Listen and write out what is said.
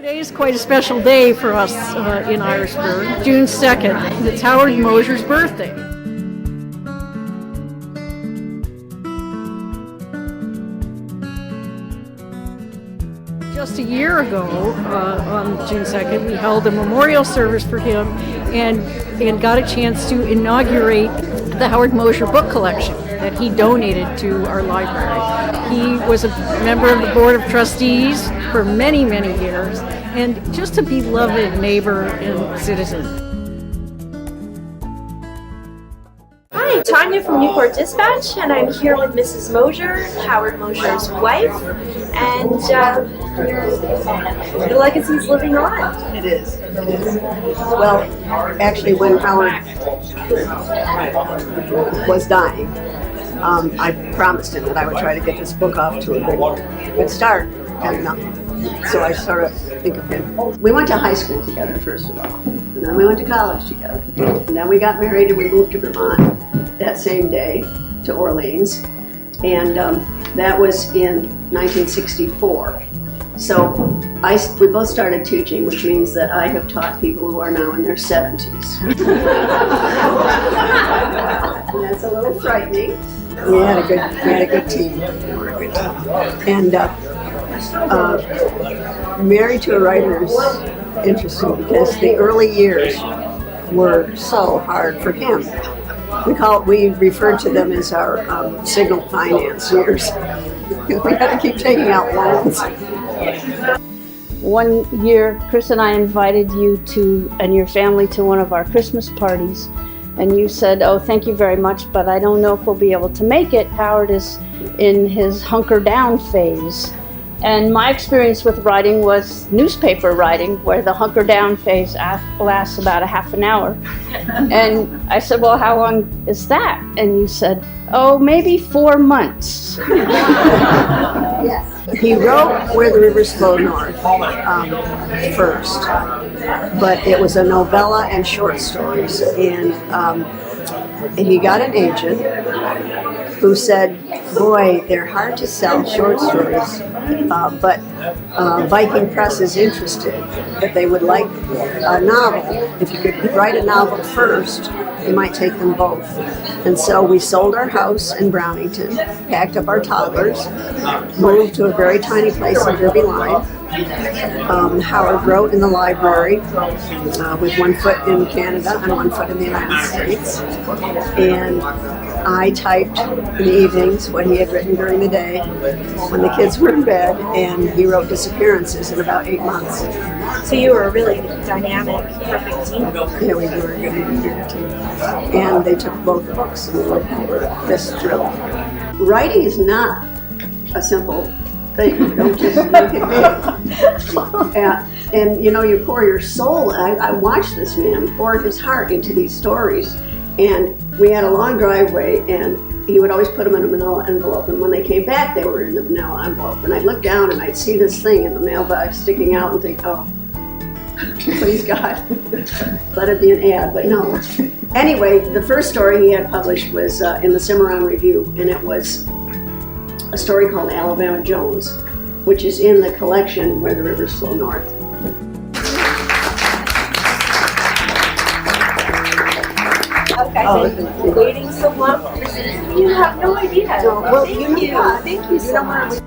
Today is quite a special day for us in Irasburg. June 2nd, it's Howard Mosher's birthday. Just a year ago, on June 2nd, we held a memorial service for him and got a chance to inaugurate the Howard Mosher book collection that he donated to our library. He was a member of the Board of Trustees for many, many years, and just a beloved neighbor and citizen. Hi, Tanya from Newport Dispatch, and I'm here with Mrs. Mosher, Howard Mosher's wife, and the legacy's living on. It is. Well, actually, when Howard was dying, I promised him that I would try to get this book off to a good start, and so I sort of think of him. We went to high school together, first of all, and then we went to college together, and then we got married and we moved to Vermont that same day to Orleans, and that was in 1964. So we both started teaching, which means that I have taught people who are now in their 70s. And that's a little frightening. We had a good team. And married to a writer is interesting because the early years were so hard for him. We referred to them as our signal finance years. We had to keep taking out loans. One year, Chris and I invited you and your family to one of our Christmas parties, and you said, "Oh, thank you very much, but I don't know if we'll be able to make it. Howard is in his hunker down phase." And my experience with writing was newspaper writing, where the hunker down phase lasts about a half an hour. And I said, "Well, how long is that?" And you said, "Oh, maybe 4 months." Yes. He wrote Where the Rivers Flow North first, but it was a novella and short stories. And he got an agent who said, "Boy, they're hard to sell, short stories, but Viking Press is interested, that they would like a novel. If you could write a novel first, you might take them both." And so we sold our house in Brownington, packed up our toddlers, moved to a very tiny place in Derby Line. Howard wrote in the library with 1 foot in Canada and 1 foot in the United States. And I typed in the evenings what he had written during the day when the kids were in bed, and he wrote Disappearances in about 8 months. So you were a really dynamic, perfect team. Yeah, we were a good team. And they took both the books, and we were just thrilled. Writing is not a simple thing. You don't just look at me. And you know, you pour your soul. I watched this man pour his heart into these stories. And we had a long driveway, and he would always put them in a manila envelope. And when they came back, they were in the manila envelope. And I'd look down and I'd see this thing in the mailbox sticking out and think, "Oh, please God, let it be an ad," but no. Anyway, the first story he had published was in the Cimarron Review, and it was a story called Alabama Jones, which is in the collection Where the Rivers Flow North. Okay, waiting so long. You have no idea. Well, Thank you. What? Thank you so much.